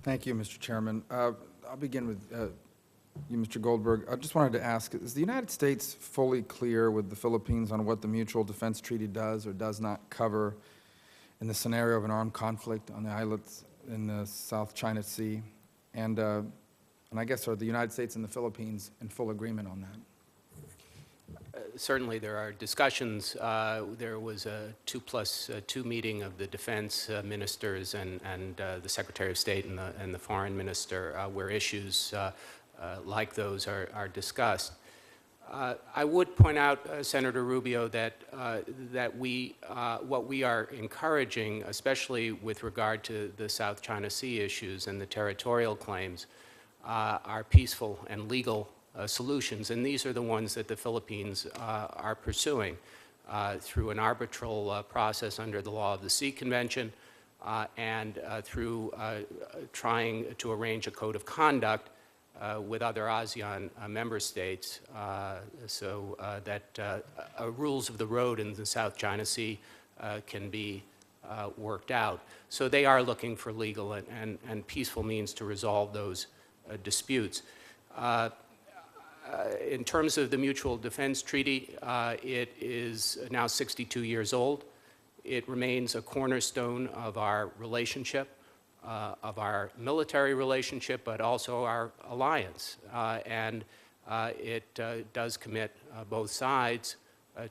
Thank you, Mr. Chairman. I'll begin with you, Mr. Goldberg. I just wanted to ask, is the United States fully clear with the Philippines on what the Mutual Defense Treaty does or does not cover in the scenario of an armed conflict on the islets in the South China Sea? And I guess, are the United States and the Philippines in full agreement on that? Certainly there are discussions. There was a 2+2 meeting of the defense ministers and the Secretary of State and the foreign minister where issues like those are discussed. I would point out, Senator Rubio, that what we are encouraging, especially with regard to the South China Sea issues and the territorial claims, are peaceful and legal solutions, and these are the ones that the Philippines are pursuing through an arbitral process under the Law of the Sea Convention and through trying to arrange a code of conduct with other ASEAN member states so that rules of the road in the South China Sea can be worked out. So they are looking for legal and peaceful means to resolve those disputes. In terms of the Mutual Defense Treaty, it is now 62 years old. It remains a cornerstone of our relationship, of our military relationship, but also our alliance. And it does commit both sides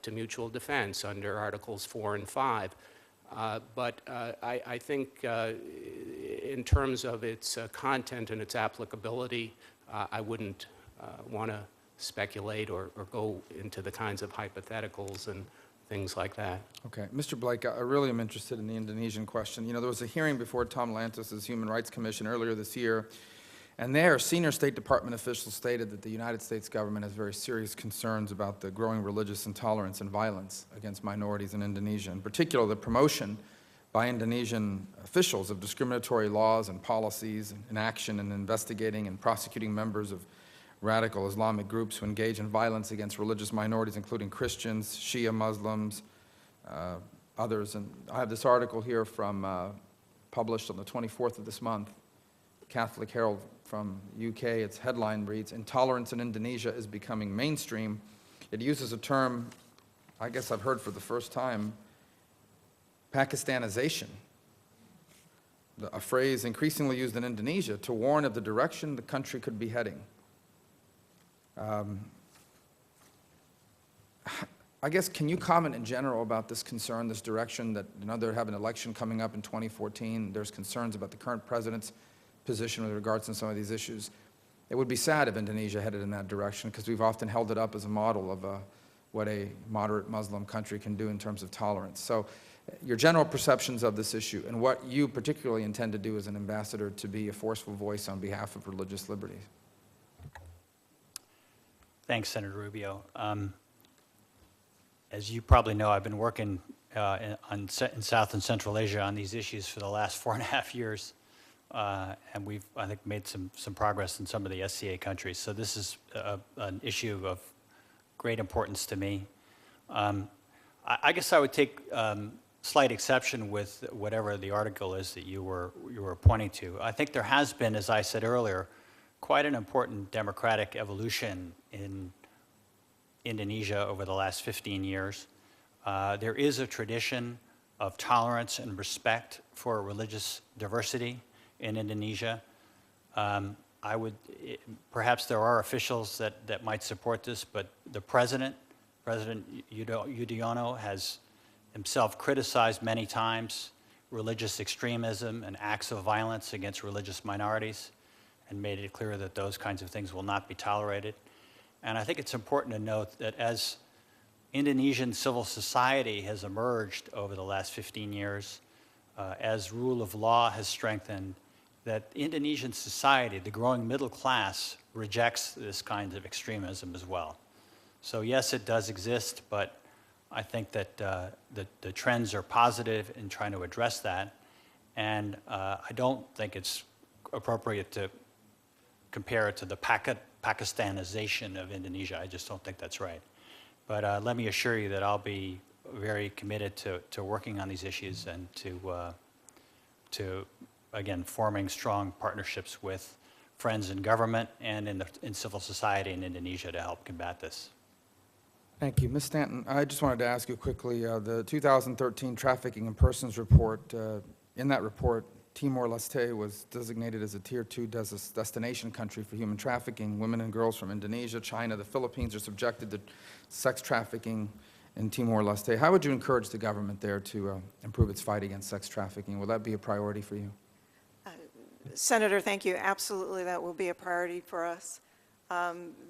to mutual defense under Articles 4 and 5. But I think in terms of its content and its applicability, I wouldn't want to speculate or go into the kinds of hypotheticals and things like that. Okay. Mr. Blake, I really am interested in the Indonesian question. You know, there was a hearing before Tom Lantis' Human Rights Commission earlier this year, and there senior State Department officials stated that the United States government has very serious concerns about the growing religious intolerance and violence against minorities in Indonesia, in particular the promotion by Indonesian officials of discriminatory laws and policies in action and investigating and prosecuting members of radical Islamic groups who engage in violence against religious minorities, including Christians, Shia Muslims, others. And I have this article here from, published on the 24th of this month, Catholic Herald from UK. Its headline reads, "Intolerance in Indonesia is becoming mainstream." It uses a term, I guess I've heard for the first time, Pakistanization, a phrase increasingly used in Indonesia to warn of the direction the country could be heading. I guess, can you comment in general about this concern, this direction that, you know, they have an election coming up in 2014. There's concerns about the current president's position with regards to some of these issues. It would be sad if Indonesia headed in that direction, because we've often held it up as a model of what a moderate Muslim country can do in terms of tolerance. So your general perceptions of this issue and what you particularly intend to do as an ambassador to be a forceful voice on behalf of religious liberty. Thanks, Senator Rubio. As you probably know, I've been working in South and Central Asia on these issues for the last 4.5 years, and we've, I think, made some progress in some of the SCA countries. So this is an issue of great importance to me. I guess I would take slight exception with whatever the article is that you were pointing to. I think there has been, as I said earlier, quite an important democratic evolution in Indonesia over the last 15 years. There is a tradition of tolerance and respect for religious diversity in Indonesia. Perhaps there are officials that might support this, but the President Yudhoyono, has himself criticized many times religious extremism and acts of violence against religious minorities, and made it clear that those kinds of things will not be tolerated. And I think it's important to note that as Indonesian civil society has emerged over the last 15 years, as rule of law has strengthened, that Indonesian society, the growing middle class, rejects this kind of extremism as well. So yes, it does exist, but I think that the trends are positive in trying to address that. And I don't think it's appropriate to compare it to the Pakistanization of Indonesia. I just don't think that's right. But let me assure you that I'll be very committed to working on these issues and to again, forming strong partnerships with friends in government and in civil society in Indonesia to help combat this. Thank you. Ms. Stanton, I just wanted to ask you quickly, the 2013 Trafficking in Persons report, in that report, Timor-Leste was designated as a Tier 2 destination country for human trafficking. Women and girls from Indonesia, China, the Philippines are subjected to sex trafficking in Timor-Leste. How would you encourage the government there to improve its fight against sex trafficking? Will that be a priority for you? Senator, thank you. Absolutely, that will be a priority for us.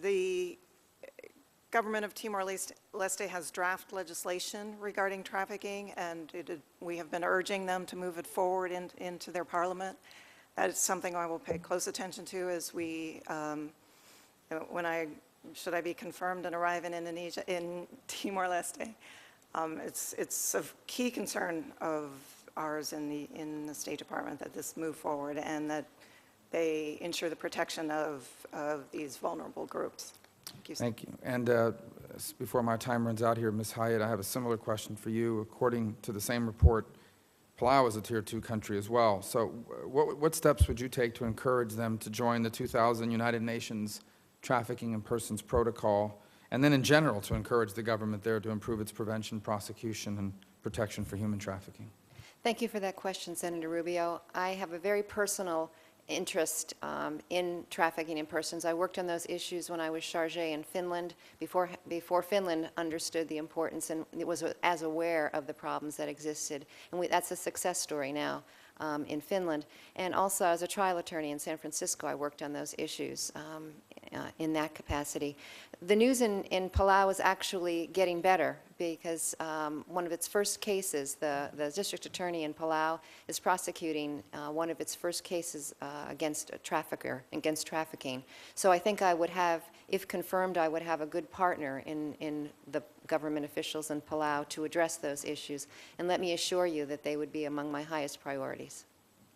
The government of Timor-Leste has draft legislation regarding trafficking, and we have been urging them to move it forward into their parliament. That is something I will pay close attention to as we, should I be confirmed and arrive in Indonesia, in Timor-Leste. It's a key concern of ours in the State Department that this move forward and that they ensure the protection of these vulnerable groups. Thank you. Thank you. And before my time runs out here, Ms. Hyatt, I have a similar question for you. According to the same report, Palau is a Tier 2 country as well. So what steps would you take to encourage them to join the 2000 United Nations Trafficking in Persons Protocol, and then in general to encourage the government there to improve its prevention, prosecution, and protection for human trafficking? Thank you for that question, Senator Rubio. I have a very personal interest in trafficking in persons. I worked on those issues when I was chargé in Finland, before Finland understood the importance and it was as aware of the problems that existed. And that's a success story now in Finland. And also, as a trial attorney in San Francisco, I worked on those issues in that capacity. The news in Palau is actually getting better because one of its first cases, the district attorney in Palau is prosecuting one of its first cases against a trafficker, against trafficking. So I think I would have, if confirmed, I would have a good partner in the government officials in Palau to address those issues. And let me assure you that they would be among my highest priorities.